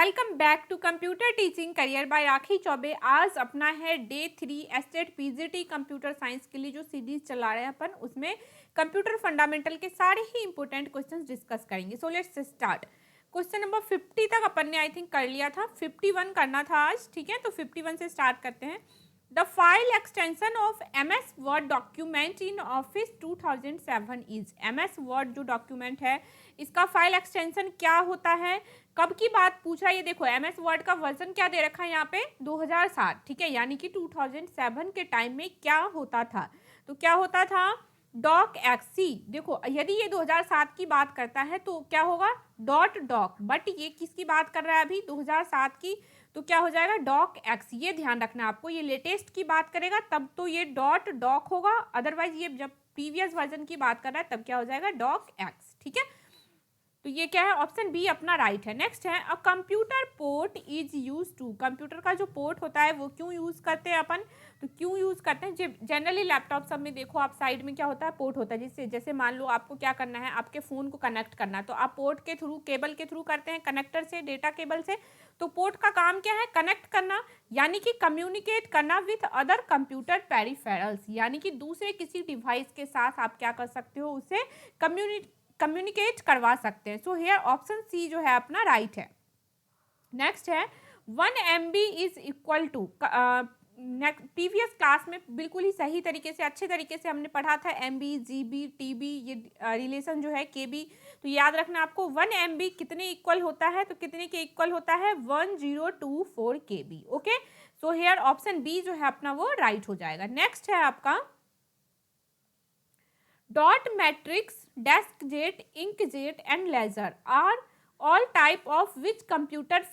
Welcome back to computer teaching career by Rakhi Choubey. आज अपना है day 3 state PGT computer science के लिए जो सीरीज चला रहे हैं अपन, उसमें कंप्यूटर फंडामेंटल के सारे ही इंपॉर्टेंट क्वेश्चंस डिस्कस करेंगे। So let's start. Question number 50 तक अपन ने आई थिंक कर लिया था, 51 करना था आज, ठीक है। तो 51 से स्टार्ट करते हैं। The file extension of MS word document in office 2007 is. MS word जो डॉक्यूमेंट है, इसका फाइल एक्सटेंशन क्या होता है, कब की बात पूछा। ये देखो MS वर्ड का वर्जन क्या दे रखा है यहाँ पे, 2007, ठीक है। यानी कि 2007 के टाइम में क्या होता था, तो क्या होता था, डॉक एक्सी। देखो यदि ये 2007 की बात करता है तो क्या होगा, डॉट डॉक, बट ये किसकी बात कर रहा है अभी, 2007 की, तो क्या हो जाएगा, डॉक एक्स। ये ध्यान रखना आपको, ये लेटेस्ट की बात करेगा तब तो ये डॉट डॉक होगा, अदरवाइज ये जब प्रीवियस वर्जन की बात कर रहा है तब क्या हो जाएगा, डॉक एक्स, ठीक है। तो ये क्या है, ऑप्शन बी अपना राइट है। नेक्स्ट है, a computer port is use to. Computer का जो पोर्ट होता है वो क्यों यूज करते हैं अपन, तो क्यों यूज करते हैं, जनरली लैपटॉप सब में देखो आप साइड में क्या होता है, पोर्ट होता है। जिससे जैसे मान लो आपको क्या करना है, आपके फोन को कनेक्ट करना है तो आप पोर्ट के थ्रू, केबल के थ्रू करते हैं, कनेक्टर से, डेटा केबल से। तो पोर्ट का काम क्या है, कनेक्ट करना, यानी कि कम्युनिकेट करना विथ अदर कंप्यूटर पेरिफेरल्स, यानी कि दूसरे किसी डिवाइस के साथ आप क्या कर सकते हो, उसे कम्युनिकेट करवा सकते हैं। सो हियर ऑप्शन सी जो है अपना राइट है। नेक्स्ट है, 1 MB is equal to, previous class में बिल्कुल ही सही तरीके से, अच्छे तरीके से हमने पढ़ा था MB, GB, TB, ये रिलेशन जो है KB। तो याद रखना आपको, 1 MB कितने इक्वल होता है, तो कितने के इक्वल होता है, 1024 KB। Okay, so here option B जो है अपना वो राइट हो जाएगा। नेक्स्ट है आपका, dot matrix, desk jet, ink jet and laser are all type of which computer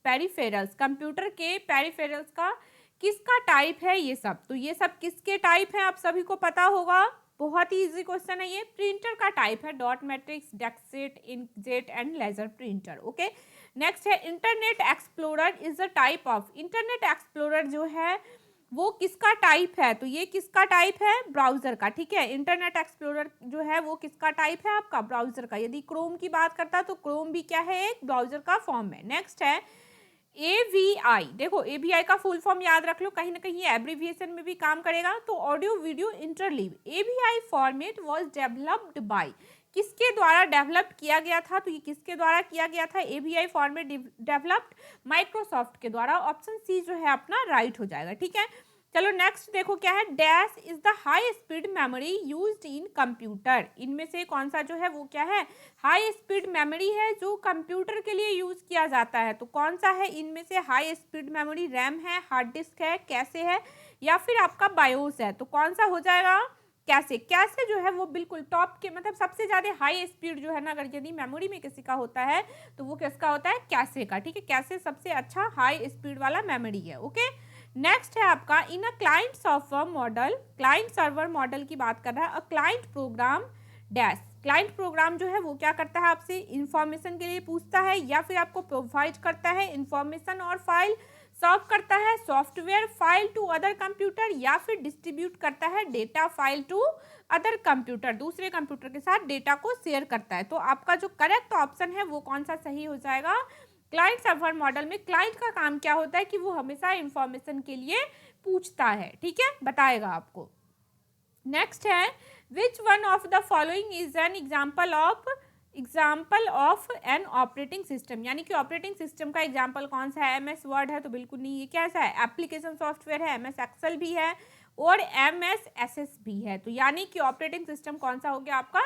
peripherals. Computer के पेरिफेरल्स का किसका टाइप है ये सब, तो ये सब किसके टाइप है आप सभी को पता होगा, बहुत ही इजी क्वेश्चन है ये। प्रिंटर का टाइप है dot matrix, desk jet, ink jet and laser printer. Okay, next है, Internet Explorer is the type of. Internet Explorer जो है वो किसका टाइप है, तो ये किसका टाइप है, ब्राउजर का, ठीक है। इंटरनेट एक्सप्लोरर जो है वो किसका टाइप है आपका, ब्राउजर का। यदि क्रोम की बात करता है तो क्रोम भी क्या है, एक ब्राउजर का फॉर्म है। नेक्स्ट है, AVI। देखो AVI का फुल फॉर्म याद रख लो, कहीं ना कहीं एब्रीविएशन में भी काम करेगा। तो audio video interleave. AVI format was developed by, किसके द्वारा डेवलप किया गया था, तो ये किसके द्वारा किया गया था, AVI फॉर्मेट डेवलप्ड माइक्रोसॉफ्ट के द्वारा। ऑप्शन सी जो है अपना राइट हो जाएगा, ठीक है। चलो नेक्स्ट देखो क्या है, dash is the high speed memory used in computer. इनमें से कौन सा जो है वो क्या है, हाई स्पीड मेमोरी है जो कंप्यूटर के लिए यूज किया जाता है। तो कौन सा है इनमें से हाई स्पीड मेमोरी, रैम है, हार्ड डिस्क है, कैसे है, या फिर आपका बायोस है। तो कौन सा हो जाएगा, कैसे। कैसे जो है वो बिल्कुल टॉप के, मतलब सबसे ज्यादा हाई स्पीड जो है ना, अगर यदि मेमोरी में किसी का होता है तो वो किसका होता है, कैसे का, ठीक है। कैसे सबसे अच्छा हाई स्पीड वाला मेमोरी है। ओके, नेक्स्ट है आपका, in a client server model, client server model की बात कर रहा है। A client program dash, client program जो है वो क्या करता है, आपसे इंफॉर्मेशन के लिए पूछता है या फिर आपको प्रोवाइड करता है इंफॉर्मेशन और फाइल, सर्व करता है software file to other computer, या फिर डिस्ट्रीब्यूट करता है data file to other computer, दूसरे कंप्यूटर के साथ डेटा को शेयर करता है। तो आपका जो करेक्ट ऑप्शन है वो कौन सा सही हो जाएगा, क्लाइंट सर्वर मॉडल में क्लाइंट का काम क्या होता है कि वो हमेशा इंफॉर्मेशन के लिए पूछता है, ठीक है, बताएगा आपको। नेक्स्ट है, विच one of the following is an example of an operating system. यानी कि ऑपरेटिंग सिस्टम का एग्जाम्पल कौन सा है, MS वर्ड है तो बिल्कुल नहीं, ये कैसा है, एप्लीकेशन सॉफ्टवेयर है, MS एक्सेल भी है और MS SS भी है। तो यानी कि ऑपरेटिंग सिस्टम कौन सा हो गया आपका,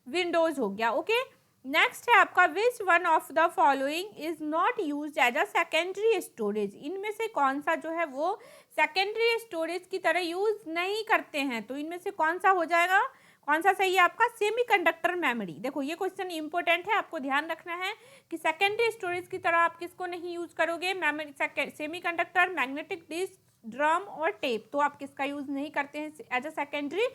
विंडोज हो गया। ओके, नेक्स्ट है आपका, which one of the following is not use as a secondary storage. इनमें से कौन सा जो है वो सेकेंडरी स्टोरेज की तरह यूज नहीं करते हैं। तो इनमें से कौन सा हो जाएगा, कौन सा सही है आपका, सेमीकंडक्टर मेमोरी। देखो ये क्वेश्चन इंपॉर्टेंट है, आपको ध्यान रखना है कि सेकेंडरी स्टोरेज की तरह आप किसको नहीं यूज करोगे, memory, semiconductor, magnetic disk, drum और टेप। तो आप किसका यूज नहीं करते हैं as a secondary,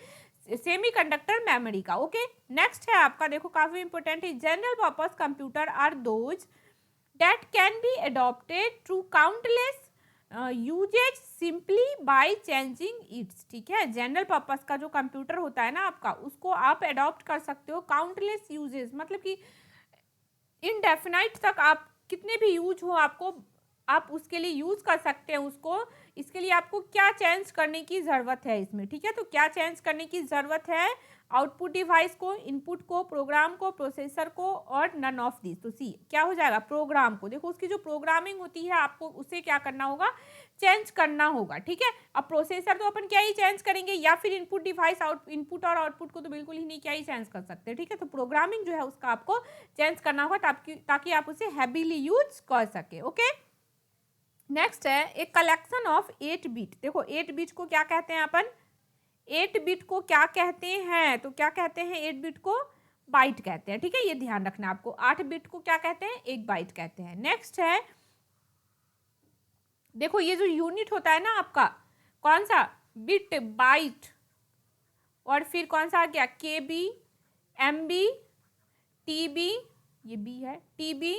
semiconductor memory का। ओके, नेक्स्ट है आपका, देखो काफी इंपॉर्टेंट है, general purpose computer are those that can be adopted through countless usages simply by changing its, ठीक है। जनरल पर्पस का जो कंप्यूटर होता है ना आपका, उसको आप अडॉप्ट कर सकते हो काउंटलेस यूजेस, मतलब कि इनडेफिनाइट तक आप कितने भी यूज हो आपको, आप उसके लिए यूज कर सकते हैं उसको। इसके लिए आपको क्या चेंज करने की ज़रूरत है इसमें, ठीक है। तो क्या चेंज करने की ज़रूरत है, आउटपुट डिवाइस को, इनपुट को, प्रोग्राम को, प्रोसेसर को और नन ऑफ दिस। तो सी क्या हो जाएगा, प्रोग्राम को। देखो उसकी जो प्रोग्रामिंग होती है आपको उसे क्या करना होगा, चेंज करना होगा, ठीक है। अब प्रोसेसर तो अपन क्या ही चेंज करेंगे, या फिर इनपुट डिवाइस, इनपुट और आउटपुट को तो बिल्कुल ही नहीं, क्या ही चेंज कर सकते, ठीक है। तो प्रोग्रामिंग जो है उसका आपको चेंज करना होगा ताकि आप उसे हैवीली यूज कर सके, ओके। नेक्स्ट है एक कलेक्शन ऑफ 8 बिट। देखो 8 बिट को क्या कहते हैं अपन, 8 बिट को क्या कहते हैं, तो क्या कहते हैं, 8 बिट को बाइट कहते हैं, ठीक है। ये ध्यान रखना आपको। 8 बिट को क्या कहते हैं, एक बाइट कहते हैं। नेक्स्ट है, देखो ये जो यूनिट होता है ना आपका, कौन सा, बिट, बाइट, और फिर कौन सा आ गया, केबी, एमबी, टीबी, ये बी है, टीबी,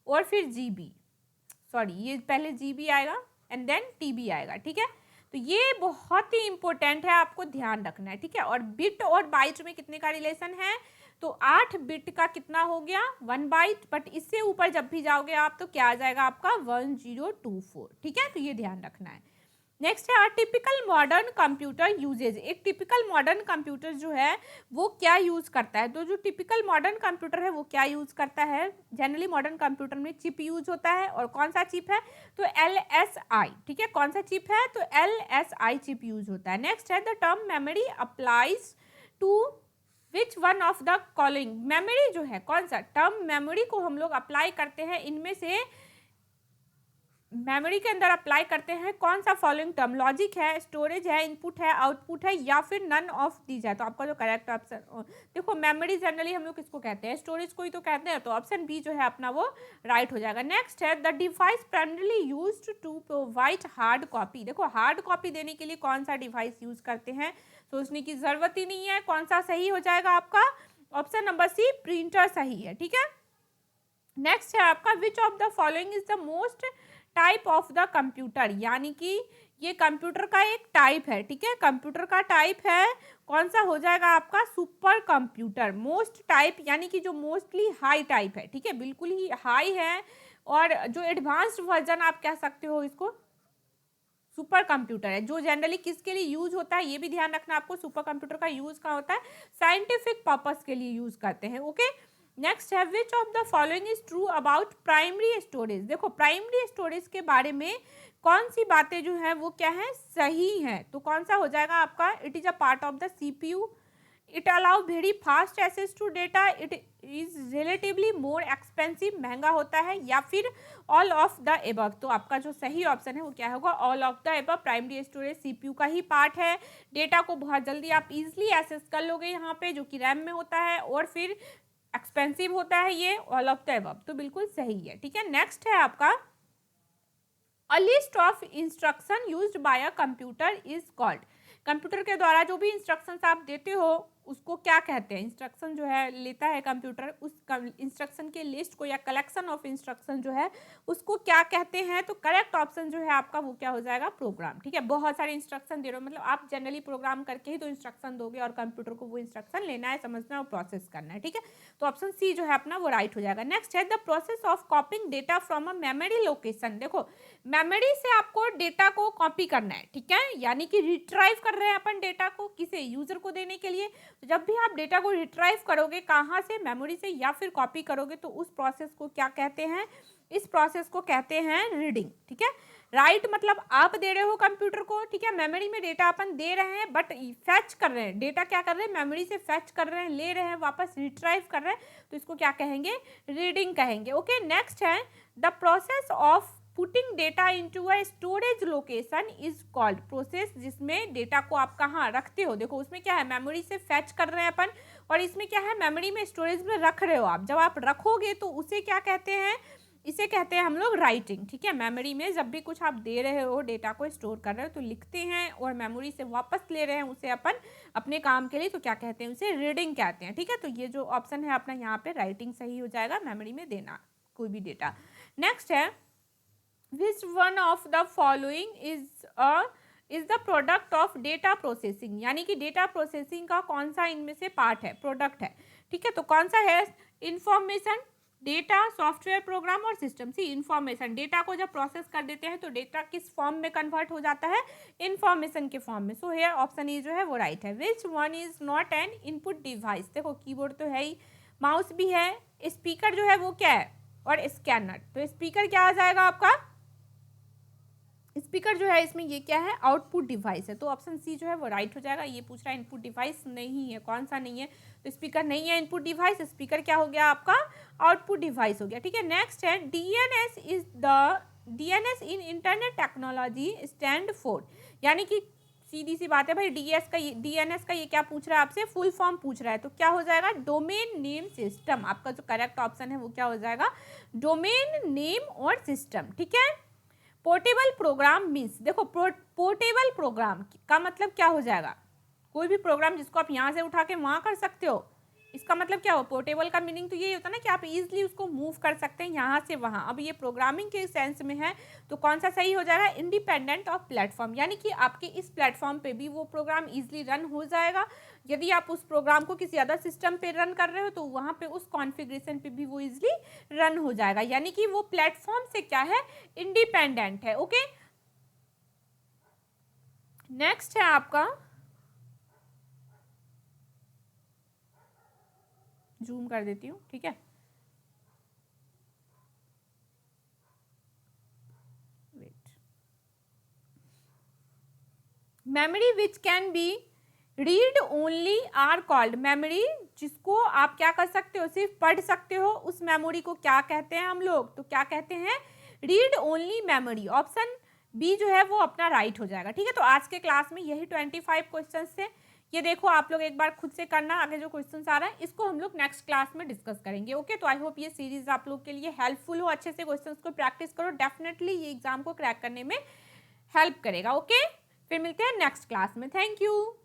और फिर जीबी, सॉरी ये पहले जीबी आएगा एंड देन टीबी आएगा, ठीक है। तो ये बहुत ही इंपॉर्टेंट है, आपको ध्यान रखना है, ठीक है। और बिट और बाइट में कितने का रिलेशन है, तो 8 बिट का कितना हो गया, 1 बाइट, बट इससे ऊपर जब भी जाओगे आप तो क्या आ जाएगा आपका 1024, ठीक है। तो ये ध्यान रखना है। नेक्स्ट है टिपिकल मॉडर्न कंप्यूटर यूजेज। एक टिपिकल मॉडर्न कंप्यूटर जो है वो क्या यूज करता है, तो जो टिपिकल मॉडर्न कंप्यूटर है वो क्या यूज करता है, जनरली मॉडर्न कंप्यूटर में चिप यूज होता है, और कौन सा चिप है, तो LSI, ठीक है। कौन सा चिप है, तो LSI चिप यूज होता है। नेक्स्ट है the term memory applies to which one of the following. Memory जो है, कौन सा टर्म मेमोरी को हम लोग अप्लाई करते हैं, इनमें से मेमोरी के अंदर अप्लाई करते हैं कौन सा फॉलोइंग टर्म, लॉजिक है, स्टोरेज है, इनपुट है, आउटपुट है, या फिर नन ऑफ दीज है। तो आपका जो करेक्ट ऑप्शन, देखो मेमोरी जनरली हम लोग किसको कहते हैं, स्टोरेज को ही तो कहते हैं, तो ऑप्शन बी जो है अपना वो राइट हो जाएगा। नेक्स्ट है the device primarily used to provide hard copy. देखो हार्ड कॉपी देने के लिए कौन सा डिवाइस यूज करते हैं, सोचने की जरूरत ही नहीं है। कौन सा सही हो जाएगा आपका, ऑप्शन नंबर सी, प्रिंटर सही है, ठीक है। नेक्स्ट है आपका which of the following is the most type of the computer, यानी कि ये कंप्यूटर का एक टाइप है, ठीक है। कंप्यूटर का टाइप है, कौन सा हो जाएगा आपका, सुपर कंप्यूटर। मोस्ट टाइप यानी कि जो मोस्टली हाई टाइप है, ठीक है, बिल्कुल ही हाई है, और जो एडवांस्ड वर्जन आप कह सकते हो इसको, सुपर कंप्यूटर है। जो जनरली किसके लिए यूज होता है, ये भी ध्यान रखना आपको, सुपर कंप्यूटर का यूज कहाँ होता है, साइंटिफिक पर्पस के लिए यूज करते हैं, ओके। नेक्स्ट है which of the following is true about primary storage. देखो प्राइमरी स्टोरेज के बारे में कौन सी बातें जो है वो क्या है, सही है, तो कौन सा हो जाएगा आपका, it is a part of the CPU, it allow very fast access to data, it is relatively more expensive, महंगा होता है, या फिर ऑल ऑफ द एबव। तो आपका जो सही ऑप्शन है वो क्या होगा, all of the above. Primary storage CPU का ही पार्ट है, डेटा को बहुत जल्दी आप इजिली एक्सेस कर लोगे यहाँ पे, जो कि रैम में होता है, और फिर एक्सपेंसिव होता है, ये ऑल ऑफ द एबव, तो बिल्कुल सही है, ठीक है। नेक्स्ट है आपका a list of instruction used by a computer is called. Computer के द्वारा जो भी इंस्ट्रक्शंस आप देते हो उसको क्या कहते हैं, इंस्ट्रक्शन जो है लेता है कंप्यूटर, उस इंस्ट्रक्शन के लिस्ट को या कलेक्शन ऑफ इंस्ट्रक्शन जो है उसको क्या कहते हैं, तो करेक्ट ऑप्शन जो है आपका वो क्या हो जाएगा, प्रोग्राम, ठीक है। बहुत सारे इंस्ट्रक्शन दे रहे हो, मतलब आप जनरली प्रोग्राम करके ही तो इंस्ट्रक्शन दोगे, और कंप्यूटर को वो इंस्ट्रक्शन लेना है, समझना और प्रोसेस करना है, ठीक है। तो ऑप्शन सी जो है अपना वो राइट हो जाएगा। नेक्स्ट है the process of कॉपिंग data from a memory location. देखो मेमोरी से आपको डेटा को कॉपी करना है, ठीक है, यानी कि रिट्राइव कर रहे हैं अपन डेटा को, किसे, यूजर को देने के लिए। तो जब भी आप डेटा को रिट्राइव करोगे, कहाँ से, मेमोरी से, या फिर कॉपी करोगे, तो उस प्रोसेस को क्या कहते हैं, इस प्रोसेस को कहते हैं रीडिंग, ठीक है। राइट मतलब आप दे रहे हो कंप्यूटर को, ठीक है, मेमोरी में डेटा अपन दे रहे हैं, बट फैच कर रहे हैं, डेटा क्या कर रहे हैं, मेमोरी से फैच कर रहे हैं, ले रहे हैं, वापस रिट्राइव कर रहे हैं, तो इसको क्या कहेंगे, रीडिंग कहेंगे, ओके। नेक्स्ट है the process of putting data into a storage location is called. Process जिसमें डेटा को आप कहाँ रखते हो, देखो उसमें क्या है, मेमोरी से फैच कर रहे हैं अपन, और इसमें क्या है, मेमोरी में, स्टोरेज में रख रहे हो आप। जब आप रखोगे तो उसे क्या कहते हैं, इसे कहते हैं हम लोग राइटिंग, ठीक है। मेमोरी में जब भी कुछ आप दे रहे हो, डेटा को स्टोर कर रहे हो, तो लिखते हैं, और मेमोरी से वापस ले रहे हैं उसे अपन अपने काम के लिए, तो क्या कहते हैं, उसे रीडिंग कहते हैं, ठीक है। तो ये जो ऑप्शन है अपना यहाँ पे राइटिंग सही हो जाएगा, मेमोरी में देना कोई भी डेटा। नेक्स्ट है विच one of the following is the product of data processing, यानी कि डेटा प्रोसेसिंग का कौन सा इनमें से पार्ट है, प्रोडक्ट है, ठीक है। तो कौन सा है, इंफॉर्मेशन, डेटा, सॉफ्टवेयर प्रोग्राम और सिस्टम। सी इंफॉर्मेशन, डेटा को जब प्रोसेस कर देते हैं तो डेटा किस फॉर्म में कन्वर्ट हो जाता है, इंफॉर्मेशन के फॉर्म में। सो हेयर ऑप्शन ए जो है वो राइट है। Which one is not an input device, देखो कीबोर्ड तो है ही, माउस भी है, स्पीकर जो है वो क्या है, और स्कैनर। तो स्पीकर क्या आ जाएगा आपका, स्पीकर जो है इसमें ये क्या है, आउटपुट डिवाइस है, तो ऑप्शन सी जो है वो राइट हो जाएगा। ये पूछ रहा है इनपुट डिवाइस नहीं है, कौन सा नहीं है, तो स्पीकर नहीं है इनपुट डिवाइस, स्पीकर क्या हो गया आपका, आउटपुट डिवाइस हो गया। ठीक है, नेक्स्ट है DNS is the, DNS in internet technology stand for, यानी कि सीधी सी बात है भाई, डीएनएस का ये क्या पूछ रहा है आपसे, फुल फॉर्म पूछ रहा है, तो क्या हो जाएगा, डोमेन नेम सिस्टम। आपका जो करेक्ट ऑप्शन है वो क्या हो जाएगा, डोमेन नेम और सिस्टम। ठीक है, पोर्टेबल प्रोग्राम मीन्स, देखो पोर्टेबल प्रोग्राम का मतलब क्या हो जाएगा, कोई भी प्रोग्राम जिसको आप यहाँ से उठा के वहाँ कर सकते हो, इसका मतलब क्या हो, पोर्टेबल का मीनिंग तो ये होता है ना कि आप इजीली उसको मूव कर सकते हैं यहाँ से वहाँ। अब ये प्रोग्रामिंग के सेंस में है, तो कौन सा सही हो जाएगा, इंडिपेंडेंट ऑफ प्लेटफॉर्म, यानी कि आपके इस प्लेटफॉर्म पे भी वो प्रोग्राम इजीली रन हो जाएगा। यदि आप उस प्रोग्राम को किसी अदर सिस्टम पे रन कर रहे हो तो वहाँ पे उस कॉन्फ़िगरेशन पे भी वो इजीली रन हो जाएगा, यानी कि वो प्लेटफॉर्म से क्या है, इंडिपेंडेंट है। ओके, नेक्स्ट है आपका, जूम कर देती हूँ, ठीक है, wait, memory which can be read only are called, memory जिसको आप क्या कर सकते हो, सिर्फ पढ़ सकते हो, उस मेमोरी को क्या कहते हैं हम लोग, तो क्या कहते हैं, read only memory. Option B जो है वो अपना राइट हो जाएगा। ठीक है, तो आज के क्लास में यही 25 क्वेश्चन थे। ये देखो आप लोग एक बार खुद से करना, आगे जो क्वेश्चन आ रहा है इसको हम लोग नेक्स्ट क्लास में डिस्कस करेंगे। ओके, तो आई होप ये सीरीज आप लोग के लिए हेल्पफुल हो, अच्छे से क्वेश्चन को प्रैक्टिस करो, डेफिनेटली ये एग्जाम को क्रैक करने में हेल्प करेगा। ओके, फिर मिलते हैं नेक्स्ट क्लास में, थैंक यू।